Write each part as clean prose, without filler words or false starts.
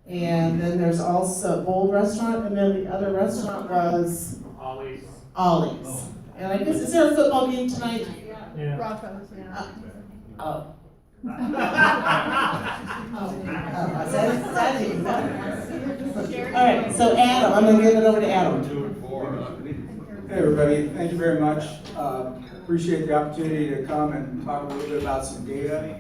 And then there's also Old Restaurant, and then the other restaurant was Ollie's. And I guess, is there a football game tonight? Yeah. Broncos, yeah. Oh. All right, so Adam, I'm gonna give it over to Adam. Hey everybody, thank you very much. Appreciate the opportunity to come and talk a little bit about some data.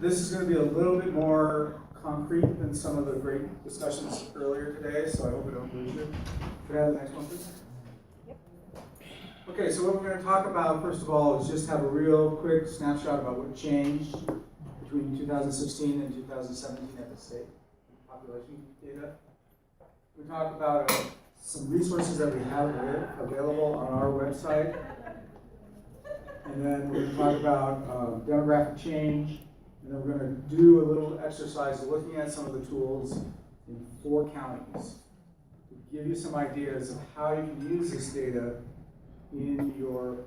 This is going to be a little bit more concrete than some of the great discussions earlier today, so I hope I don't lose you. Could I have the next one, please? Okay, so what we're going to talk about, first of all, is just have a real quick snapshot about what changed between 2016 and 2017 at the state population data. We talk about some resources that we have available on our website. And then we're going to talk about demographic change. And then we're going to do a little exercise looking at some of the tools in 4 counties to give you some ideas of how you can use this data in your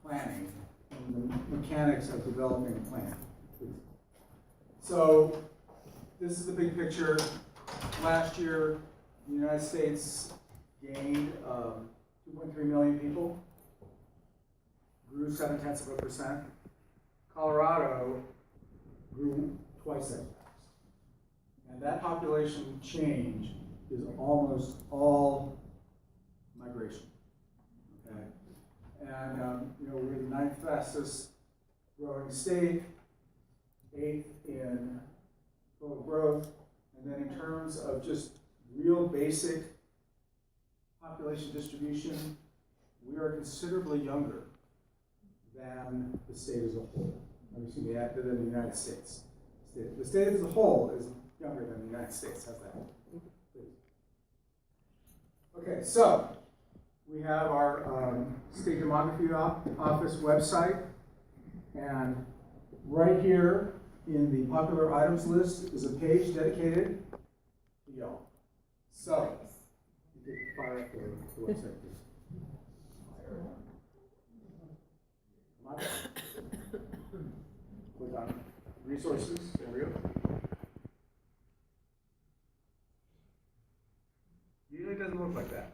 planning and the mechanics of developing a plan. So this is the big picture. Last year, the United States gained 2.3 million people, grew 0.7%. Colorado grew twice that fast. And that population change is almost all migration. Okay? And we're the 9th fastest growing state, 8th in total growth, and then in terms of just real basic population distribution, we are considerably younger than the state as a whole. Excuse me, than the United States. The state as a whole is younger than the United States. How's that? Okay, so we have our State Demography Office website, and right here in the popular items list is a page dedicated to y'all. So, you can fire up the website, please. Come on. Click on resources. There we go. Usually it doesn't look like that.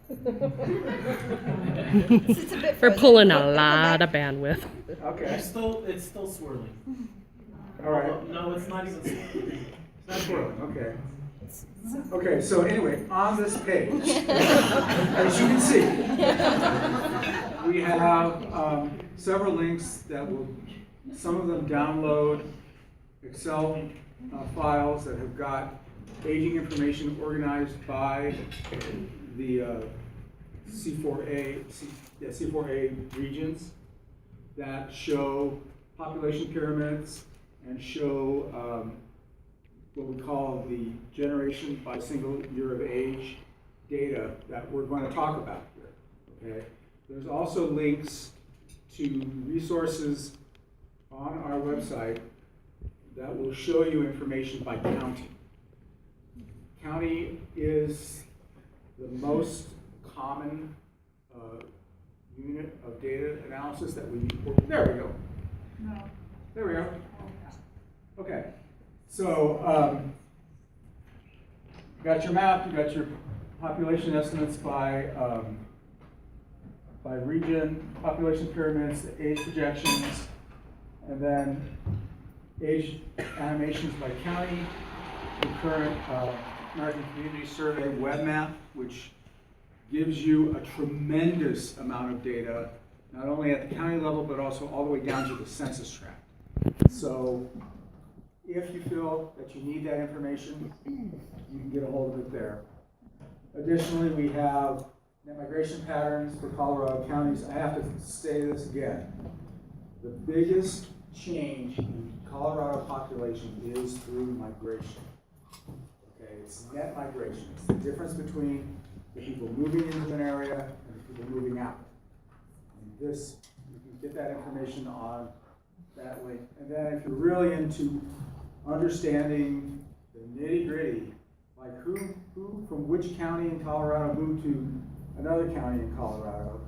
We're pulling a lot of bandwidth. Okay. It's still swirling. All right. No, it's not even swirling. It's not swirling. Okay. Okay, so anyway, on this page, as you can see, we have several links that will, some of them download Excel files that have got aging information organized by the C4A regions that show population pyramids and show what we call the generation by single year of age data that we're going to talk about here. Okay? There's also links to resources on our website that will show you information by county. County is the most common unit of data analysis that we use. There we go. No. There we go. Okay. So, you got your map, you got your population estimates by region, population pyramids, the age projections, and then age animations by county, the current American Community Survey web map, which gives you a tremendous amount of data, not only at the county level, but also all the way down to the census tract. So if you feel that you need that information, you can get a hold of it there. Additionally, we have net migration patterns for Colorado counties. I have to say this again. The biggest change in Colorado population is through migration. Okay, it's net migration. It's the difference between the people moving into an area and the people moving out. And this, you can get that information on that link. And then if you're really into understanding the nitty-gritty, like who from which county in Colorado moved to another county in Colorado,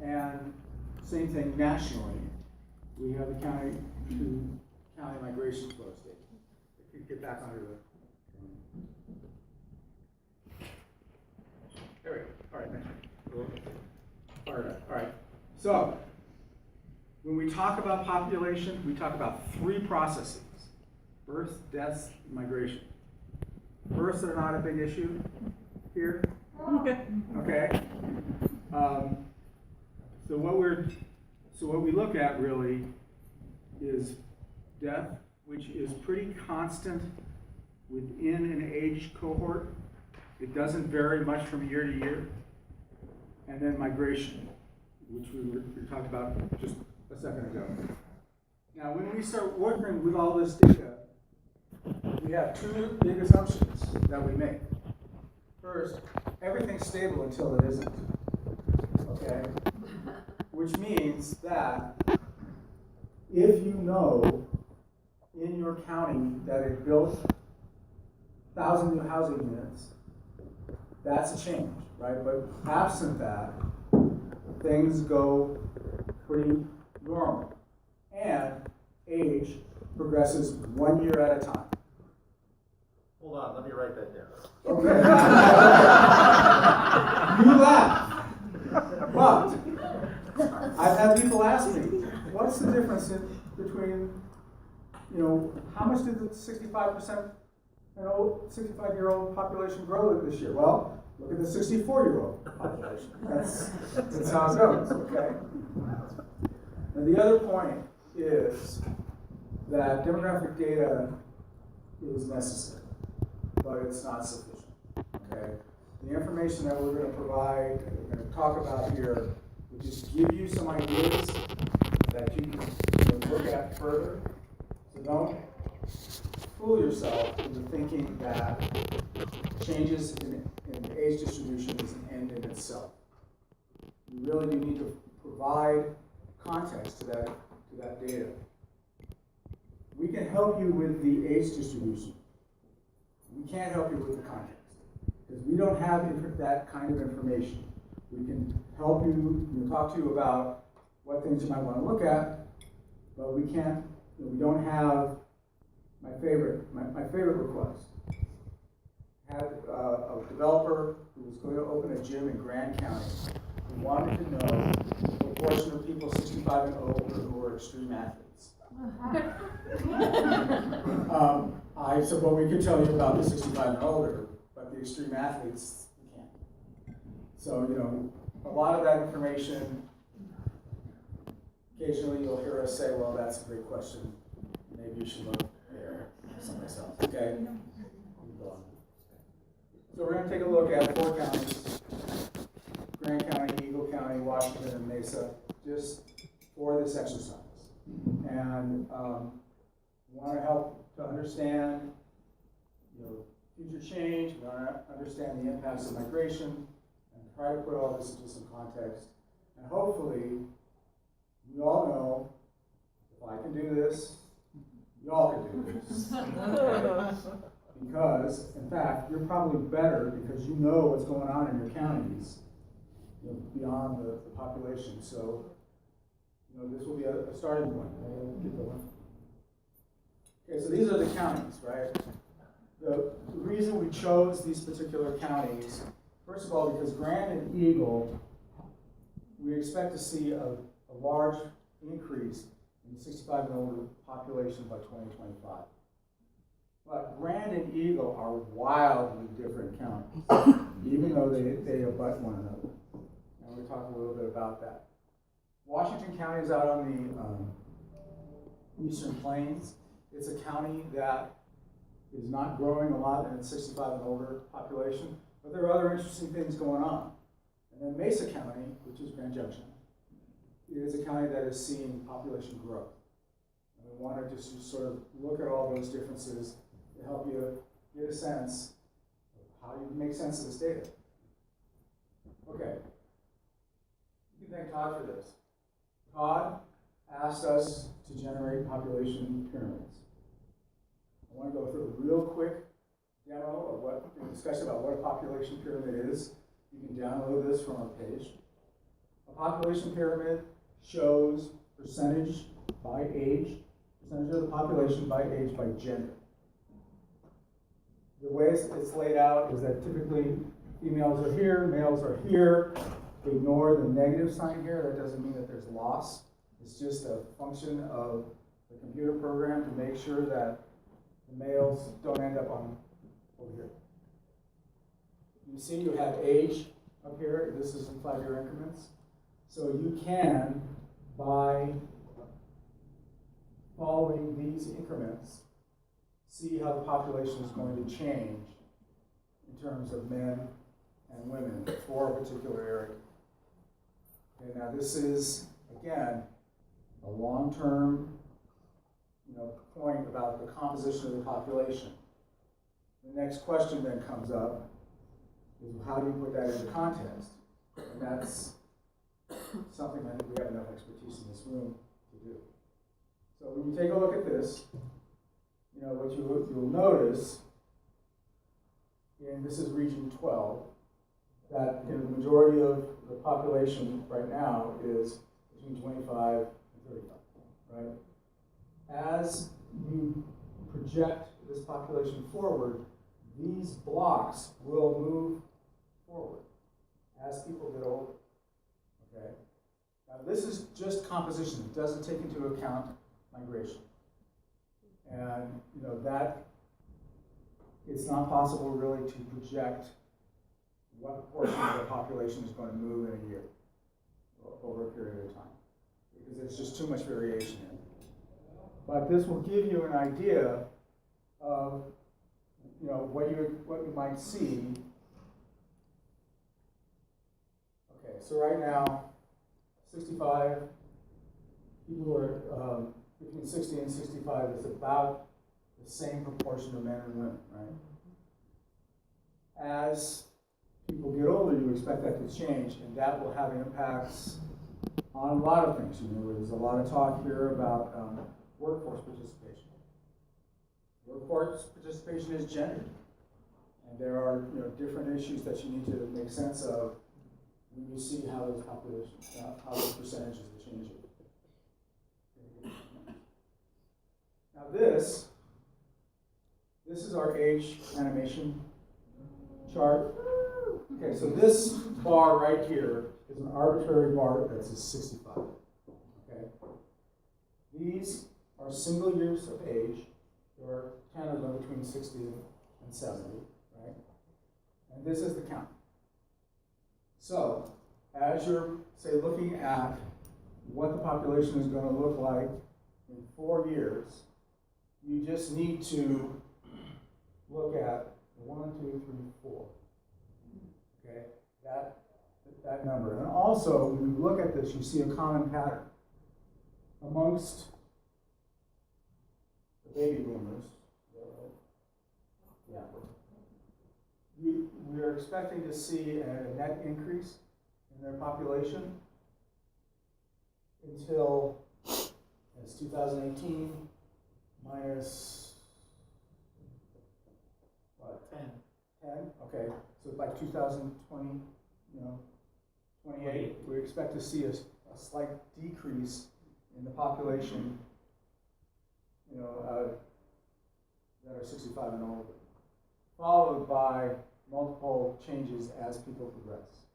and same thing nationally, we have the county to county migration flow state. Get back onto the There we go. All right, next one. All right. So, when we talk about population, we talk about three processes: births, deaths, migration. Births are not a big issue here. Okay. So what we look at really is death, which is pretty constant within an age cohort. It doesn't vary much from year to year. And then migration, which we talked about just a second ago. Now, when we start working with all this data, we have two big assumptions that we make. First, everything's stable until it isn't. Okay? Which means that if you know in your county that it built 1,000 new housing units, that's a change, right? But absent that, things go pretty normal. And age progresses 1 year at a time. Hold on, let me write that down. Okay. You laugh. But I've had people ask me, what's the difference between, how much did the 65% 65-year-old population grow this year? Well, look at the 64-year-old population. That's how it goes, okay? And the other point is that demographic data is necessary, but it's not sufficient, okay? The information that we're going to provide, that we're going to talk about here, will just give you some ideas that you can look at further. So don't fool yourself into thinking that changes in age distribution is an end in itself. You really do need to provide context to that data. We can help you with the age distribution. We can't help you with the context because we don't have that kind of information. We can help you, talk to you about what things you might want to look at, but we can't, we don't have my favorite request. I had a developer who was going to open a gym in Grand County who wanted to know the proportion of people 65 and older who are extreme athletes. I said, well, we can tell you about the 65 and older, but the extreme athletes, we can't. So, a lot of that information, occasionally you'll hear us say, well, that's a great question. Maybe you should look there someplace else, okay? So we're going to take a look at 4 counties, Grand County, Eagle County, Washington, and Mesa, just for this exercise. And we want to help to understand future change, we want to understand the impacts of migration, and try to put all this into some context. And hopefully, we all know, if I can do this, y'all can do this. Okay? Because, in fact, you're probably better because you know what's going on in your counties beyond the population. So, this will be a starting point. Get going. Okay, so these are the counties, right? The reason we chose these particular counties, first of all, because Grand and Eagle, we expect to see a large increase in the 65 and older population by 2025. But Grand and Eagle are wildly different counties, even though they abut one another. And we'll talk a little bit about that. Washington County is out on the Eastern Plains. It's a county that is not growing a lot in its 65 and older population, but there are other interesting things going on. And then Mesa County, which is Grand Junction, is a county that is seeing population growth. And we wanted to just sort of look at all those differences to help you get a sense of how you make sense of this data. Okay. You can thank Todd for this. Todd asked us to generate population pyramids. I want to go through a real quick demo of discussion about what a population pyramid is. You can download this from our page. A population pyramid shows percentage by age, percentage of the population by age by gender. the way it's laid out is that typically females are here, males are here. Ignore the negative sign here. That doesn't mean that there's loss. It's just a function of the computer program to make sure that the males don't end up on over here. You see you have age up here. This is in 5-year increments. So you can, by following these increments, see how the population is going to change in terms of men and women for a particular area. Okay, now this is, again, a long-term point about the composition of the population. The next question then comes up is how do you put that into context? And that's something I think we have enough expertise in this room to do. So when you take a look at this, what you'll notice, and this is region 12, that the majority of the population right now is between 25 and 35, right? As you project this population forward, these blocks will move forward as people get older, okay? Now this is just composition. It doesn't take into account migration. And that it's not possible really to project what portion of the population is going to move in a year over a period of time, because there's just too much variation in it. But this will give you an idea of what you might see. Okay, so right now, 65 people who are between 60 and 65 is about the same proportion of men and women, right? As people get older, you expect that to change, and that will have impacts on a lot of things. There's a lot of talk here about workforce participation. Workforce participation is gendered, and there are different issues that you need to make sense of when you see how those populations, how those percentages are changing. Now this is our age animation chart. Okay, so this bar right here is an arbitrary bar that says 65. Okay, these are single years of age. There are 10 of them between 60 and 70, right? And this is the count. So, as you're, say, looking at what the population is going to look like in 4 years, you just need to look at 1, 2, 3, 4. Okay, that number. And also, when you look at this, you see a common pattern amongst the baby boomers. Yeah. We are expecting to see a net increase in their population until it's 2018 minus what? 10. Okay. So by 2020, 28, we expect to see a slight decrease in the population, that are 65 and older, followed by multiple changes as people progress.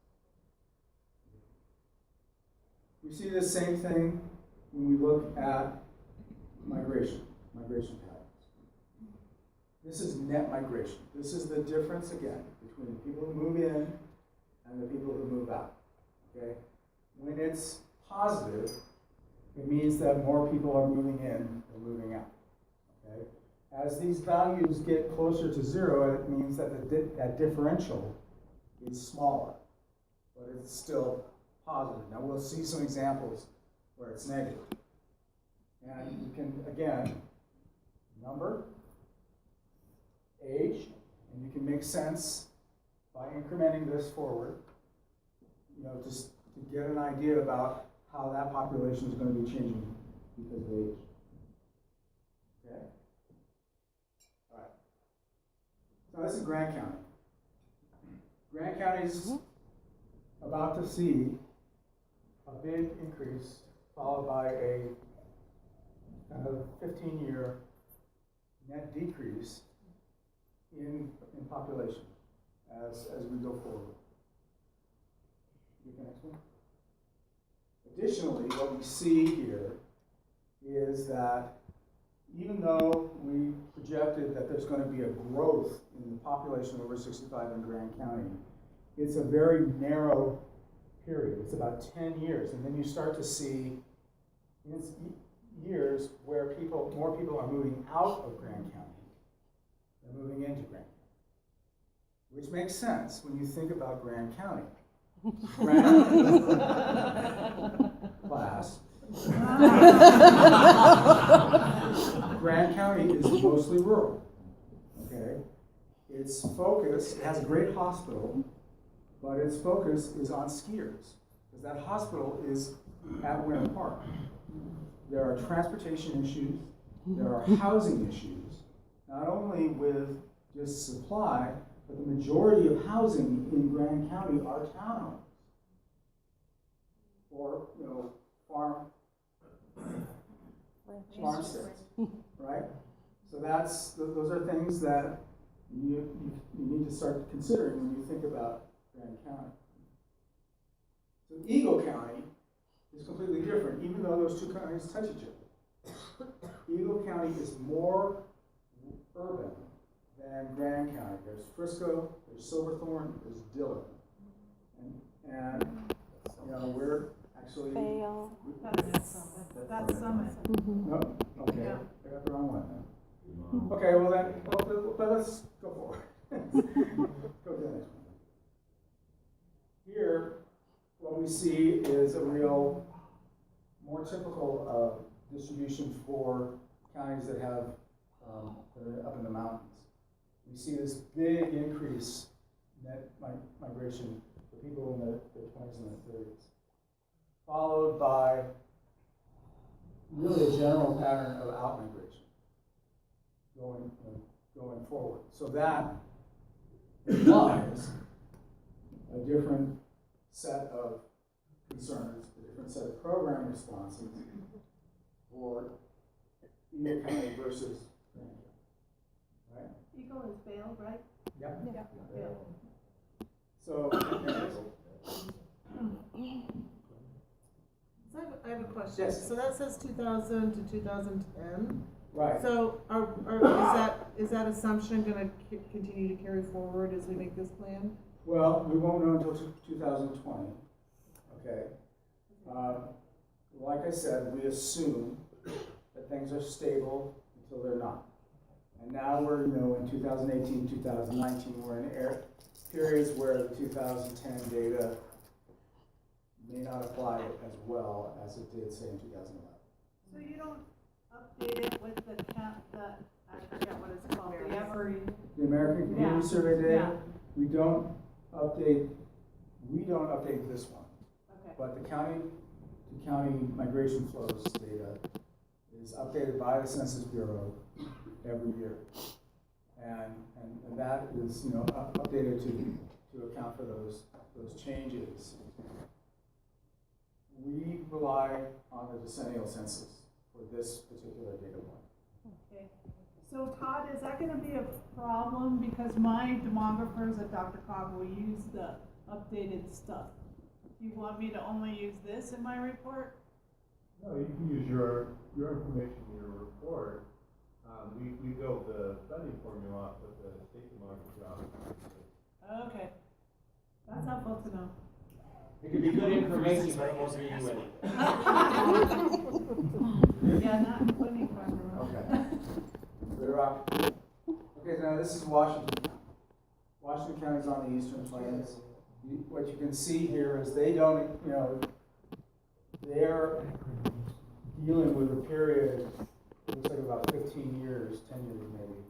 We see the same thing when we look at migration patterns. This is net migration. This is the difference, again, between the people who move in and the people who move out, okay? When it's positive, it means that more people are moving in than moving out, okay? As these values get closer to 0, it means that that differential is smaller, but it's still positive. Now we'll see some examples where it's negative. And you can, again, number, age, and you can make sense by incrementing this forward, just to get an idea about how that population is going to be changing because of age. Okay? All right. So this is Grant County. Grant County is about to see a big increase followed by a kind of 15-year net decrease in population as we go forward. The next one. Additionally, what we see here is that even though we projected that there's going to be a growth in the population over 65 in Grand County, it's a very narrow period. It's about 10 years, and then you start to see years where more people are moving out of Grand County than moving into Grand County, which makes sense when you think about Grand County. Class. Grand County is mostly rural, okay? Its focus, it has a great hospital, but its focus is on skiers, because that hospital is at Winter Park. There are transportation issues, there are housing issues, not only with just supply, but the majority of housing in Grand County are townhomes. Or, farmsteads, right? So those are things that you need to start considering when you think about Grand County. So Eagle County is completely different, even though those two counties touch each other. Eagle County is more urban than Grand County. There's Frisco, there's Silverthorne, there's Dillon. And we're actually... Fail. That's Summit. No? Okay, Yeah. I got the wrong one then. Okay, well then, but let's go forward. Go to the next one. Here, what we see is a real, more typical distribution for counties that have, that are up in the mountains. We see this big increase net migration for people in the 20s and the 30s, followed by really a general pattern of out-migration going forward. So that implies a different set of concerns, a different set of program responses for Eagle County versus Grand County, right? Eagle is Vail, right? Yep. Yeah. Vail. So I have a question. Yes. So that says 2000 to 2010. Right. So is that assumption going to continue to carry forward as we make this plan? Well, we won't know until 2020, okay? Like I said, we assume that things are stable until they're not. And now we're, in 2018, 2019, we're in periods where the 2010 data may not apply as well as it did, say, in 2011. So you don't update it with the I forget what it's called, the every. The American Community Yeah. Survey data, Yeah. we don't update this one. Okay. But the county migration flows data is updated by the Census Bureau every year. And that is, updated to account for those changes. We rely on the decennial census for this particular data point. Okay. So Todd, is that gonna be a problem? Because my demographers at Dr. Cog will use the updated stuff. Do you want me to only use this in my report? No, you can use your information in your report. We built the funding formula off of the state demographer. Okay. That's helpful to know. It could be good information, but it won't be you any. Yeah, not funny farmer. Okay. Clear up. Okay, now this is Washington County. Washington County is on the Eastern Plains. What you can see here is they don't, they're dealing with a period, it looks like about 15 years, 10 years maybe,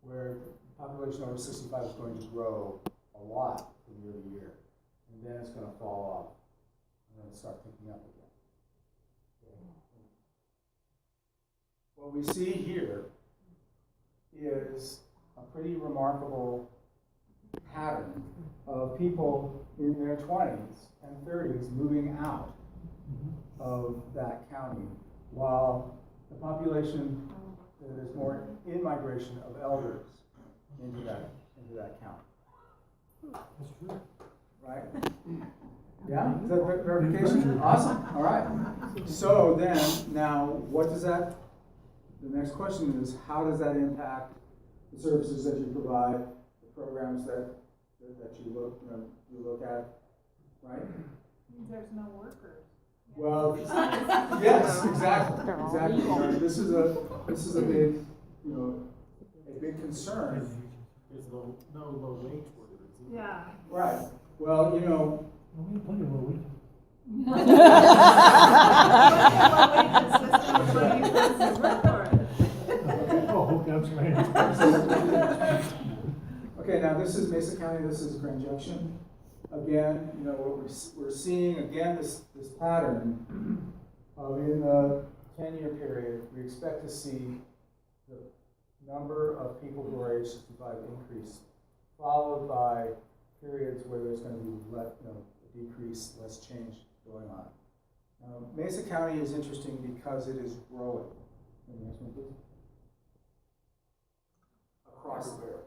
where the population over 65 is going to grow a lot from year to year. And then it's going to fall off and then start picking up again. Okay. What we see here is a pretty remarkable pattern of people in their 20s and 30s moving out of that county, while the population that is more in migration of elders into that count. That's true. Right? Yeah, is that verification? Awesome, all right. So then, now, what does that, the next question is, how does that impact the services that you provide, the programs that you look at, right? Means there's no workers. Well, yes, exactly. You know, this is a big, a big concern. There's no low wage workers. Yeah. Right. Well, We have plenty of low wage. Oh, that's right. okay, now this is Mesa County, this is Grand Junction. Again, what we're seeing, again, this pattern of in the 10-year period, we expect to see the number of people who are age 65 increase, followed by periods where there's going to be a decrease, less change going on. Mesa County is interesting because it is growing. Next one, please. Across the board.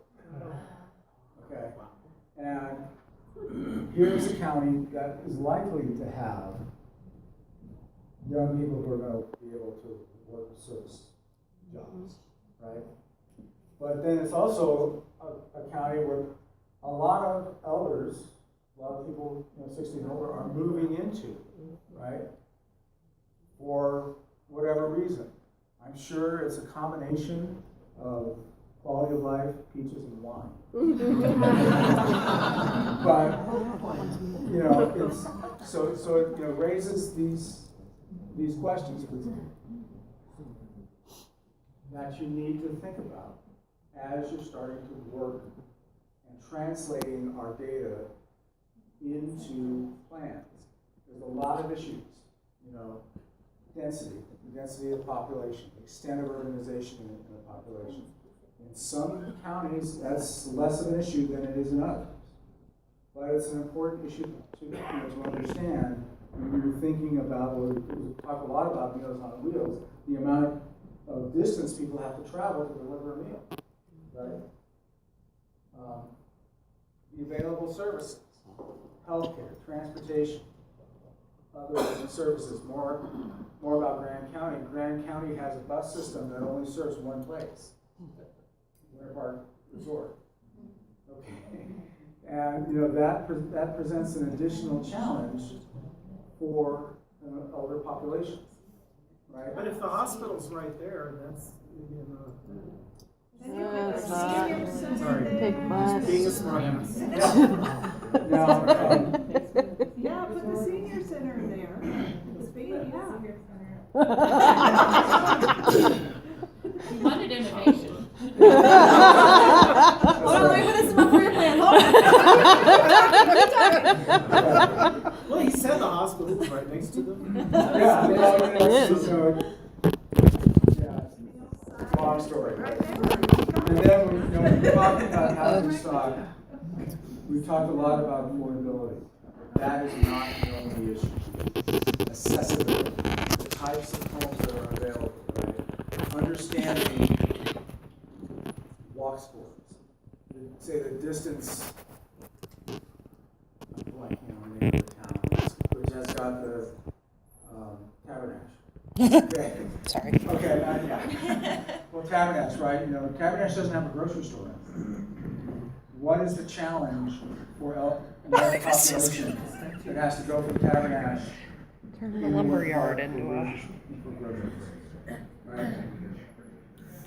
Okay. And here's a county that is likely to have young people who are going to be able to work service jobs, right? But then it's also a county where a lot of elders, a lot of people 60 and older are moving into, right? For whatever reason. I'm sure it's a combination of quality of life, peaches and wine. But it's so it raises these questions that you need to think about as you're starting to work and translating our data into plans. There's a lot of issues, density, the density of population, extent of urbanization in the population. In some counties, that's less of an issue than it is in others. But it's an important issue to understand when you're thinking about, we talk a lot about Meals on Wheels, the amount of distance people have to travel to deliver a meal, right? The available services, healthcare, transportation, other services, more about Grand County. Grand County has a bus system that only serves one place, Winter Park Resort. Okay, and that presents an additional challenge for older populations, right? But if the hospital's right there, that's, Then you have a senior center Sorry. there. being a smart ass. Now, Yeah, put the senior center there. Yeah. We wanted innovation. Hold on, let me put this in my career plan. Hold on. Well, he said the hospital was right next to them. yeah, long story. And then when we talk about housing stock, we've talked a lot about affordability. That is not the only issue. Accessibility, the types of homes that are available, right? Understanding walk scores, say the distance. I'm blanking on the name of the town, which has got the Tabernash. Okay. Sorry. Okay, yeah. Well, Tabernash, right? Tabernash doesn't have a grocery store in it. What is the challenge for an elderly population that has to go from Tabernash? Turn the lumberyard into a. Right?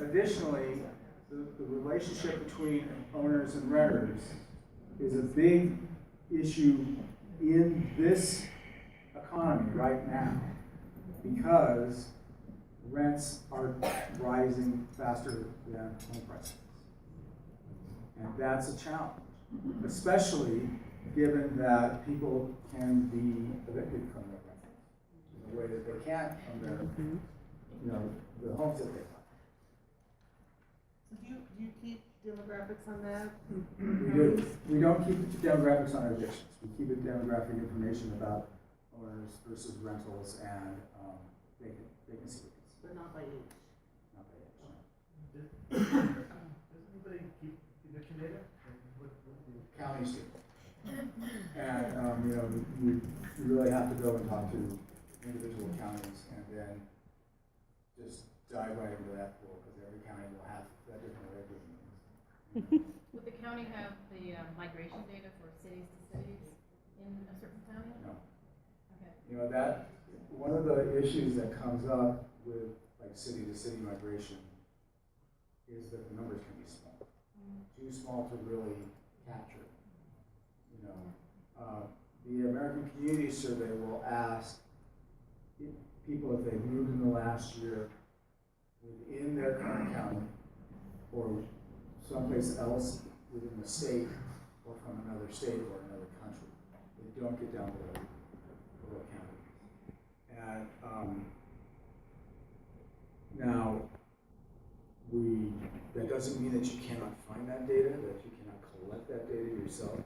Additionally, the relationship between owners and renters is a big issue in this economy right now because rents are rising faster than home prices. And that's a challenge, especially given that people can be evicted from their rentals in a way that they can't from their, the homes that they buy. Do you keep demographics on that? We do. We don't keep demographics on our evictions. We keep it demographic information about owners versus rentals and vacancy rates. But not by age. Not by age. Does anybody keep counties do. And, you know, you really have to go and talk to individual counties and then just dive right into that pool, because every county will have that different way of doing things. Would the county have the migration data for cities to cities in a certain county? No. Okay. You know, that, one of the issues that comes up with like city to city migration is that the numbers can be small. Too small to really capture. You know, the American Community Survey will ask people if they moved in the last year within their current county or someplace else within the state or from another state or another country. They don't get down to the rural county. And now, that doesn't mean that you cannot find that data, that you cannot collect that data yourself.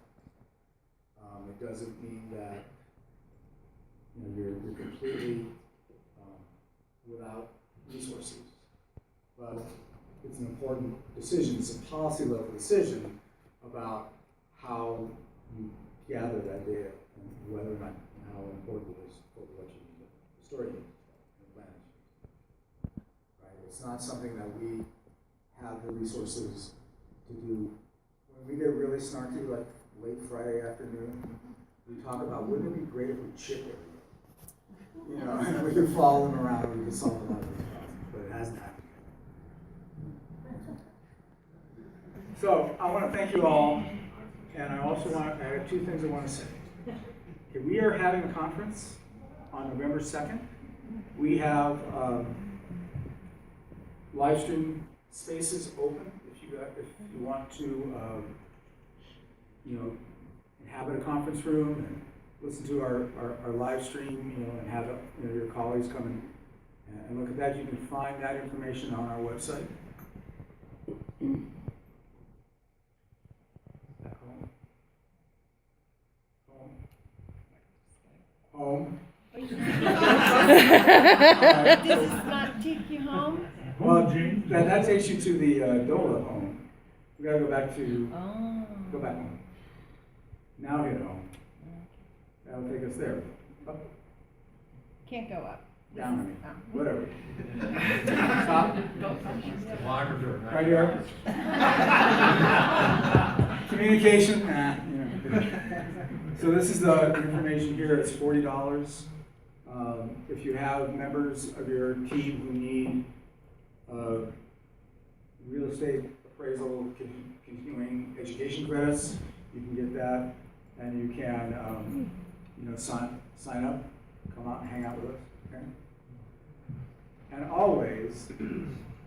It doesn't mean that you're completely without resources. But it's an important decision, it's a policy level decision about how you gather that data and whether or not, and how important it is for what you need to store it and plan it. Right? It's not something that we have the resources to do. When we get really snarky, like late Friday afternoon, we talk about, wouldn't it be great if we chip everything? You know, and we could follow them around and we could solve a lot of these problems, but it hasn't happened yet. So, I want to thank you all, and I also want, I have two things I want to say. Okay, we are having a conference on November 2nd. We have live stream spaces open if you want to, inhabit a conference room and listen to our live stream, and have your colleagues come and look at that. You can find that information on our website. Home. This is not take you home? Well, that takes you to the DOLA home. We gotta go back to, go back home. Now hit home. That'll take us there. Up, Can't go up. down, I mean, whatever. Stop. Right here. Communication, So this is the information here. It's $40. If you have members of your team who need real estate appraisal continuing education credits, you can get that, and you can sign up, come out and hang out with us. Okay? And always,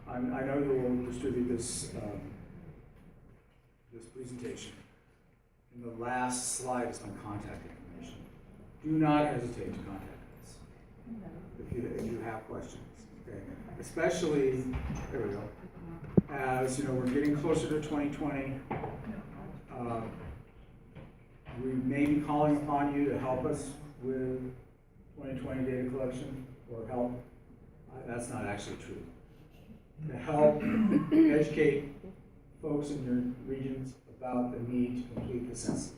I know you will distribute this this presentation. In the last slide is my contact information. Do not hesitate to contact us if you have questions. Okay? Especially, there we go. As we're getting closer to 2020. We may be calling upon you to help us with 2020 data collection, or help. That's not actually true. To help educate folks in your regions about the need to complete the census.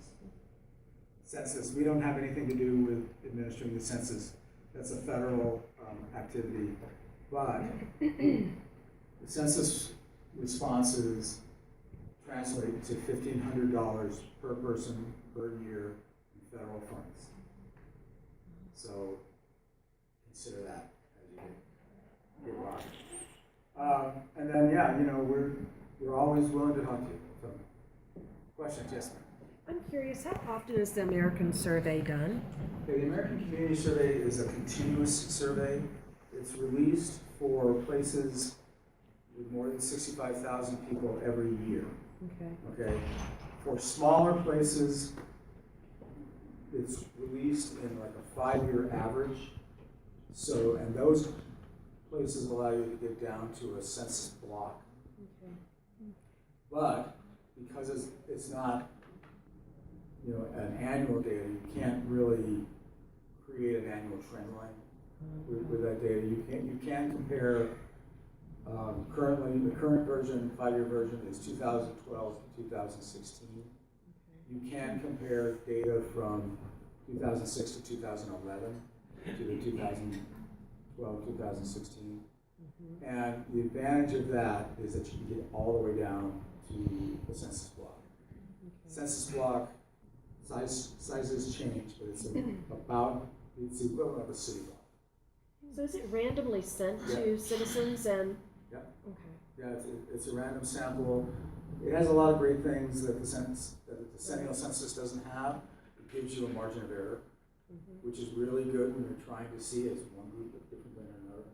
Census, we don't have anything to do with administering the census. That's a federal activity. But the census responses translate to $1,500 per person per year in federal funds. So consider that as you get rocked. And then, we're always willing to talk to you. So, questions? Yes, ma'am. I'm curious, how often is the American Survey done? Okay, the American Community Survey is a continuous survey. It's released for places with more than 65,000 people every year. Okay. For smaller places, it's released in like a 5-year average. So, and those places allow you to get down to a census block. Okay. But because it's not, an annual data, you can't really create an annual trend line with that data. You can compare. Currently, the current version, 5-year version, is 2012 to 2016. You can compare data from 2006 to 2011 to the 2012, 2016. And the advantage of that is that you can get all the way down to the census block. Census block sizes change, but it's the equivalent of a city block. So is it randomly sent to citizens and? Yep. Okay. Yeah, it's a random sample. It has a lot of great things that the decennial census doesn't have. It gives you a margin of error, which is really good when you're trying to see is one group different than another.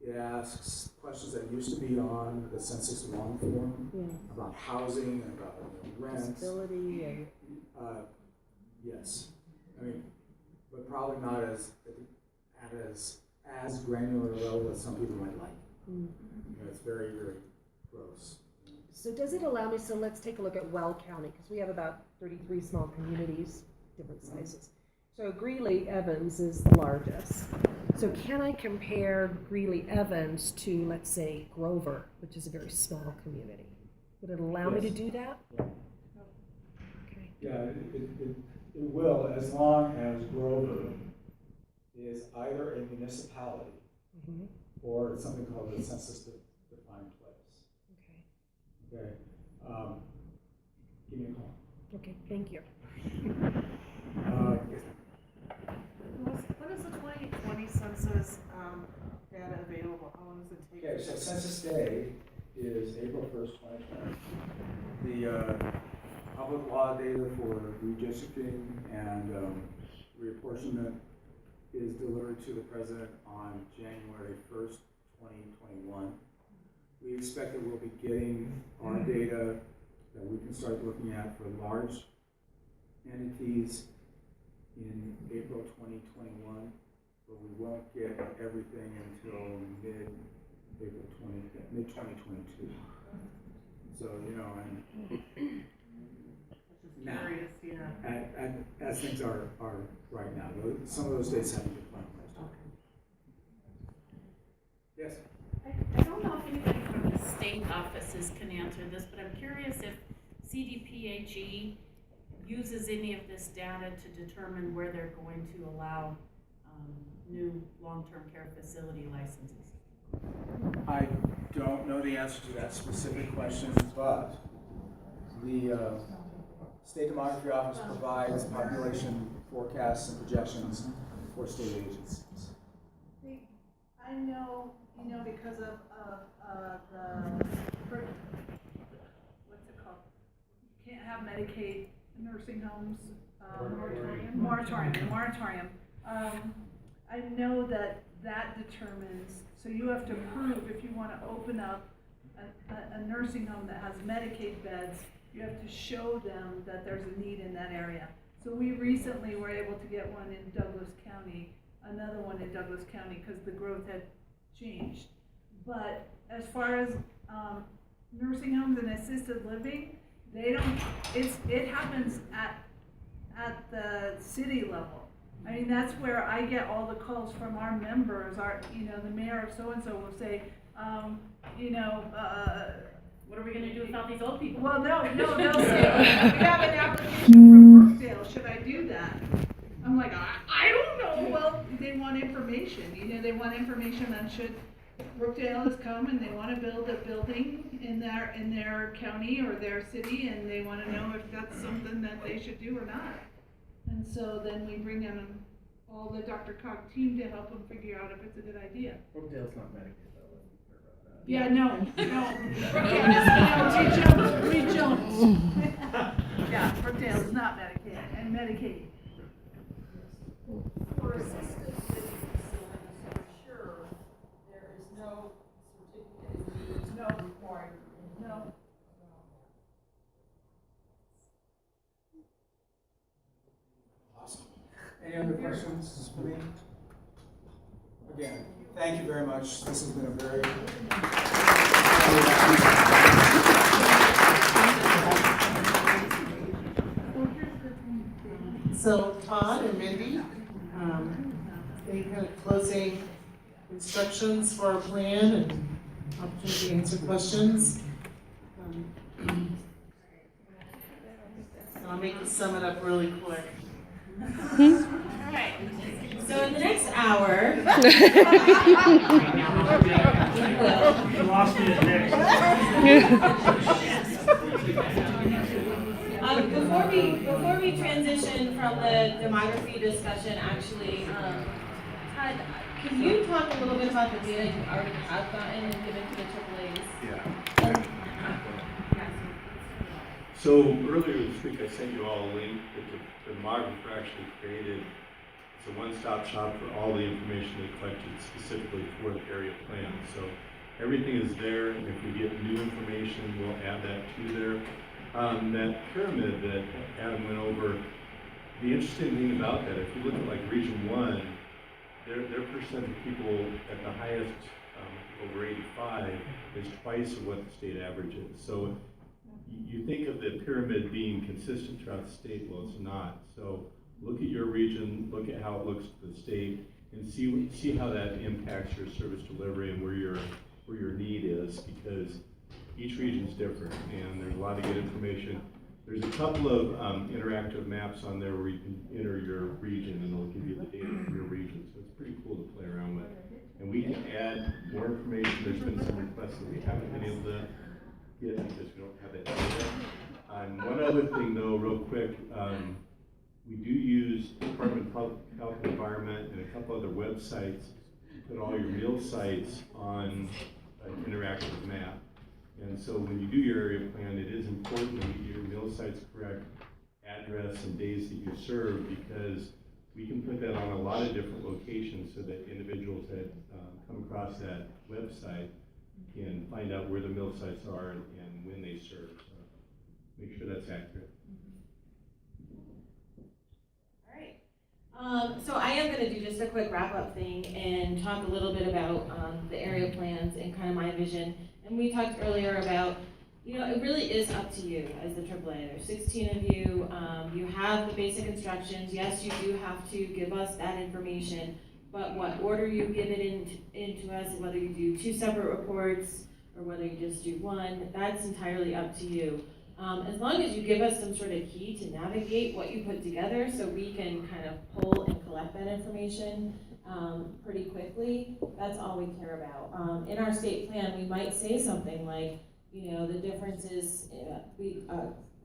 It asks questions that used to be on the Census 1 form about housing and about rents. Disability and. Yes, I mean, but probably not as granular a level as some people might like. You know, it's very, very gross. So does it allow me, so let's take a look at Well County, because we have about 33 small communities, different sizes. So Greeley Evans is the largest. So can I compare Greeley Evans to, let's say, Grover, which is a very small community? Would it allow me to do that? Yeah. Okay. Yeah, it will, as long as Grover is either a municipality or something called the census-defined place. Okay. Okay. Give me a call. Okay, thank you. What is the 2020 census data available? How long does it take? Okay, so Census Day is April 1st, 2020. The public law data for redistricting and reapportionment is delivered to the president on January 1st, 2021. We expect that we'll be getting our data that we can start looking at for large entities in April 2021, but we won't get everything until mid-2022. So, you know, and now, as things are right now, some of those dates haven't been finalized. Yes? I don't know if anybody from the state offices can answer this, but I'm curious if CDPHE uses any of this data to determine where they're going to allow new long-term care facility licenses. I don't know the answer to that specific question, but the State Demography Office provides population forecasts and projections for state agencies. I know, you know, because of what's it called? You can't have Medicaid nursing homes, moratorium. I know that determines, so you have to prove if you want to open up a nursing home that has Medicaid beds, you have to show them that there's a need in that area. So we recently were able to get one in Douglas County, another one in Douglas County, because the growth had changed. But as far as nursing homes and assisted living, they don't, it happens at the city level. I mean, that's where I get all the calls from our members. The mayor of so-and-so will say, What are we gonna do without these old people? well, no, they'll say, we have an application from Brookdale, should I do that? I'm like, I don't know. Well, they want information, they want information on should Brookdale has come and they want to build a building in their county or their city, and they want to know if that's something that they should do or not. And so then we bring in all the Dr. Cog team to help them figure out if it's a good idea. Brookdale's not Medicaid though, let's be clear about that. Yeah, no. We jumped. Yeah, Brookdale is not Medicaid and Medicaid. For assisted living facilities, for sure, there is no certificate of need, no required. No. Awesome. Any other questions for me? Again, thank you very much. This has been a very So Todd and Mindy, any kind of closing instructions for our plan and opportunity to answer questions? I'll make the sum it up really quick. Alright, so in the next hour. You lost me at next. Before we transition from the demography discussion, actually, Todd, can you talk a little bit about the data you already have gotten and given to the AAAs? Yeah. So earlier this week, I sent you all a link that the Demographer actually created. It's a one-stop shop for all the information they collected specifically for the area plan. So everything is there, and if we get new information, we'll add that to there. That pyramid that Adam went over, the interesting thing about that, if you look at like Region 1, their percent of people at the highest, over 85, is twice of what the state average is. So you think of the pyramid being consistent throughout the state, well, it's not. So look at your region, look at how it looks to the state, and see how that impacts your service delivery and where your need is, because each region is different, and there's a lot of good information. There's a couple of interactive maps on there where you can enter your region, and it'll give you the data for your region. So it's pretty cool to play around with. And we can add more information. There's been some requests that we haven't been able to get because we don't have that data. One other thing, though, real quick, we do use Department of Public Health and Environment and a couple other websites to put all your meal sites on an interactive map. And so when you do your area plan, it is important to get your meal sites correct, address and days that you serve, because we can put that on a lot of different locations so that individuals that come across that website can find out where the meal sites are and when they serve. So make sure that's accurate. So I am going to do just a quick wrap-up thing and talk a little bit about the area plans and kind of my vision. And we talked earlier about, it really is up to you as the AAA. There's 16 of you. You have the basic instructions. Yes, you do have to give us that information, but what order you give it into us, whether you do 2 separate reports or whether you just do 1, that's entirely up to you. As long as you give us some sort of key to navigate what you put together so we can kind of pull and collect that information pretty quickly, that's all we care about. In our state plan, we might say something like, the differences we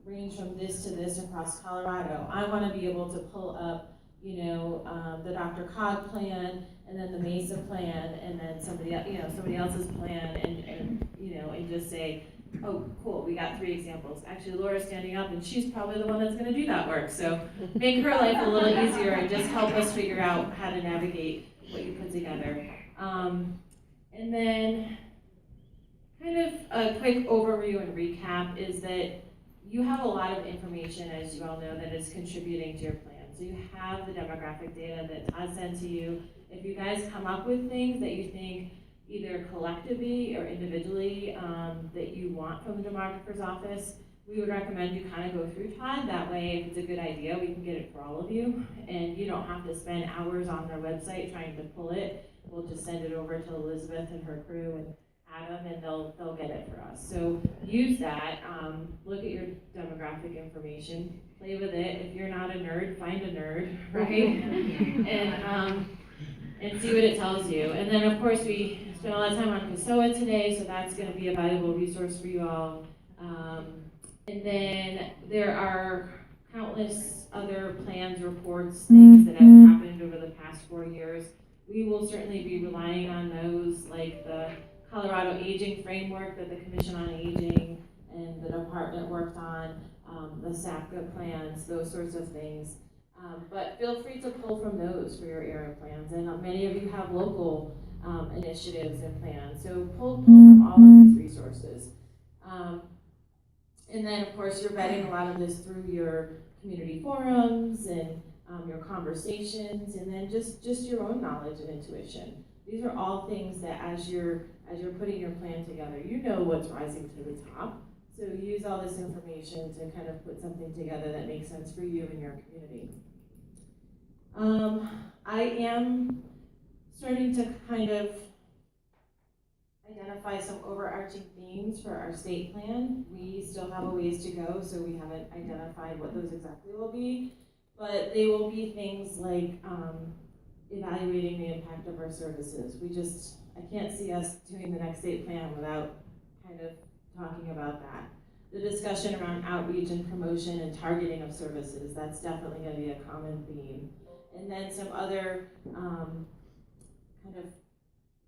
range from this to this across Colorado. I want to be able to pull up, the Dr. Cog plan, and then the Mesa plan, and then somebody else's plan, and just say, oh, cool, we got 3 examples. Actually, Laura's standing up, and she's probably the one that's going to do that work. So make her life a little easier and just help us figure out how to navigate what you put together. And then kind of a quick overview and recap is that you have a lot of information, as you all know, that is contributing to your plan. So you have the demographic data that Todd sent to you. If you guys come up with things that you think either collectively or individually that you want from the demographer's office, we would recommend you kind of go through Todd. That way, if it's a good idea, we can get it for all of you, and you don't have to spend hours on their website trying to pull it. We'll just send it over to Elizabeth and her crew and Adam, and they'll get it for us. So use that. Look at your demographic information. Play with it. If you're not a nerd, find a nerd, right? And see what it tells you. And then, of course, we spent a lot of time on CASOA today, so that's going to be a valuable resource for you all. And then there are countless other plans, reports, things that have happened over the past 4 years. We will certainly be relying on those, like the Colorado Aging Framework that the Commission on Aging and the department worked on, the SAPCA plans, those sorts of things. But feel free to pull from those for your area plans. And many of you have local initiatives and plans. So pull from all of these resources. And then, of course, you're vetting a lot of this through your community forums and your conversations, and then just your own knowledge and intuition. These are all things that as you're putting your plan together, you know what's rising to the top. So use all this information to kind of put something together that makes sense for you and your community. I am starting to kind of identify some overarching themes for our state plan. We still have a ways to go, so we haven't identified what those exactly will be. But they will be things like evaluating the impact of our services. I can't see us doing the next state plan without kind of talking about that. The discussion around outreach and promotion and targeting of services, that's definitely going to be a common theme. And then some other kind of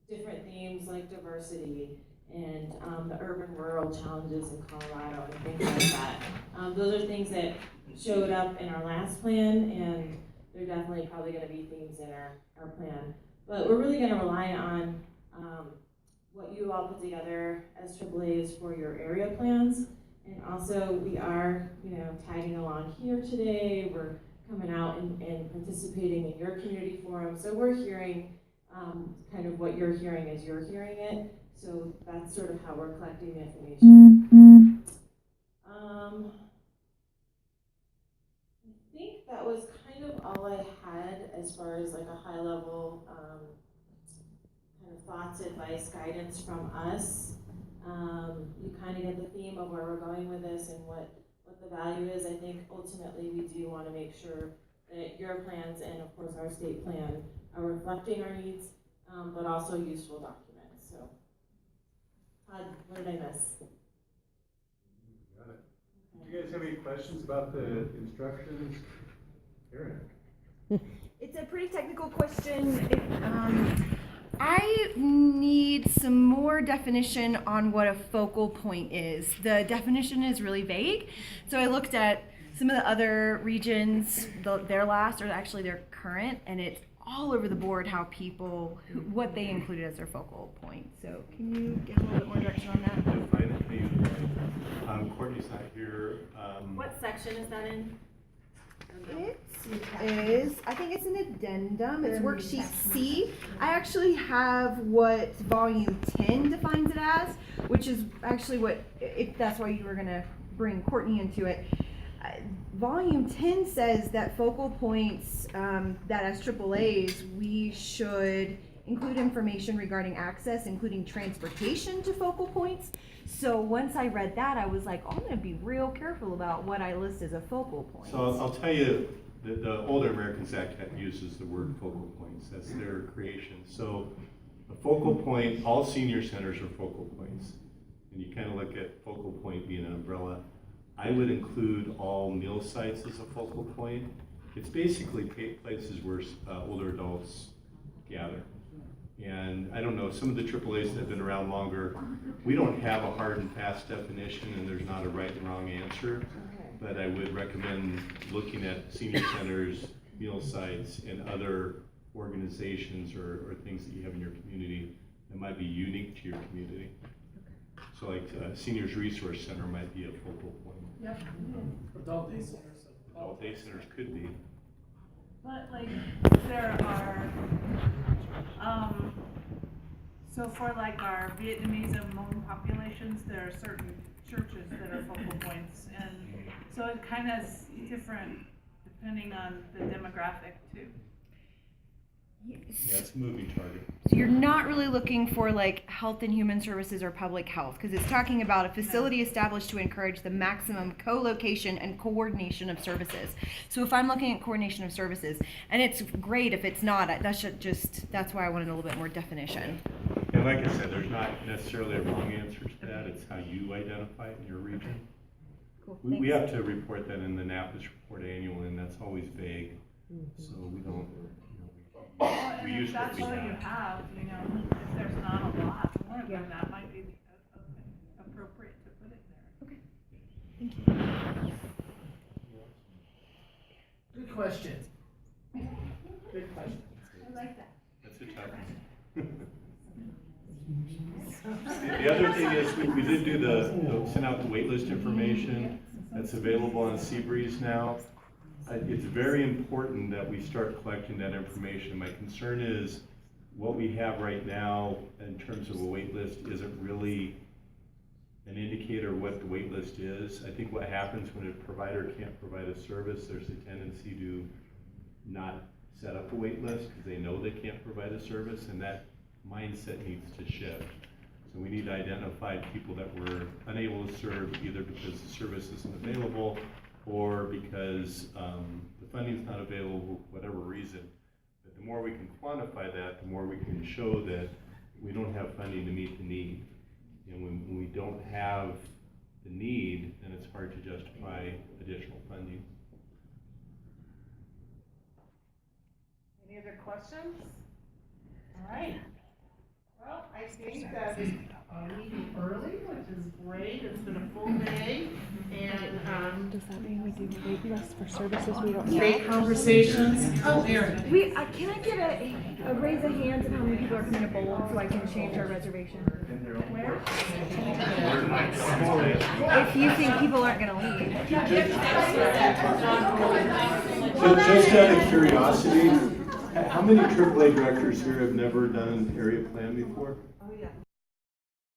different themes like diversity and the urban-rural challenges in Colorado and things like that. Those are things that showed up in our last plan, and they're definitely probably going to be themes in our plan. But we're really going to rely on what you all put together as AAAs for your area plans. And also, we are, tagging along here today. We're coming out and participating in your community forum. So we're hearing kind of what you're hearing as you're hearing it. So that's sort of how we're collecting the information. I think that was kind of all I had as far as like a high level kind of thoughts, advice, guidance from us. You kind of get the theme of where we're going with this and what the value is. I think ultimately we do want to make sure that your plans and of course our state plan are reflecting our needs, but also useful documents. So, Todd, what did I miss? Got it. Do you guys have any questions about the instructions? Erin? It's a pretty technical question. I need some more definition on what a focal point is. The definition is really vague. So I looked at some of the other regions, their last or actually their current, and it's all over the board how people, what they included as their focal point. So can you give a little bit more direction on that? Define it, maybe. Courtney's not here. What section is that in? It is, I think it's an addendum, it's worksheet C. I actually have what volume 10 defines it as, which is actually what, if that's why you were gonna bring Courtney into it. Volume 10 says that focal points, that as AAAs, we should include information regarding access, including transportation to focal points. So once I read that, I was like, oh, I'm gonna be real careful about what I list as a focal point. So I'll tell you, the Older Americans Act uses the word focal points. That's their creation. So a focal point, all senior centers are focal points. And you kind of look at focal point being an umbrella. I would include all meal sites as a focal point. It's basically places where older adults gather. And I don't know, some of the AAAs that have been around longer, we don't have a hard and fast definition and there's not a right and wrong answer. But I would recommend looking at senior centers, meal sites, and other organizations or things that you have in your community that might be unique to your community. So like Seniors Resource Center might be a focal point. Yep. Adult day centers. Adult day centers could be. But like, there are, so for like our Vietnamese and Hmong populations, there are certain churches that are focal points. And so it kind of is different depending on the demographic too. Yeah, it's a moving target. So you're not really looking for like health and human services or public health, because it's talking about a facility established to encourage the maximum co-location and coordination of services. So if I'm looking at coordination of services, and it's great if it's not, that's why I wanted a little bit more definition. And like I said, there's not necessarily a wrong answer to that. It's how you identify it in your region. Cool. We have to report that in the NAPIS report annually, and that's always vague. So we don't. Well, and if that's all you have, if there's not a lot more, then that might be appropriate to put it there. Okay. Thank you. Good question. Good question. I like that. That's a tough one. The other thing is we did do send out the waitlist information that's available on Seabreeze now. It's very important that we start collecting that information. My concern is what we have right now in terms of a wait list isn't really an indicator of what the wait list is. I think what happens when a provider can't provide a service, there's a tendency to not set up a wait list because they know they can't provide a service, and that mindset needs to shift. So we need to identify people that we're unable to serve either because the service isn't available or because the funding's not available, whatever reason. But the more we can quantify that, the more we can show that we don't have funding to meet the need. And when we don't have the need, then it's hard to justify additional funding. Any other questions? All right. Well, I think that we leaving early, which is great. It's been a full day, and Does that mean we do wait lists for services we don't great have? conversations. Oh, Erin. Can I get a raise of hands of how many people are coming to Bold so I can change our reservation? If you think people aren't gonna leave. So just out of curiosity, how many AAA directors here have never done an area plan before?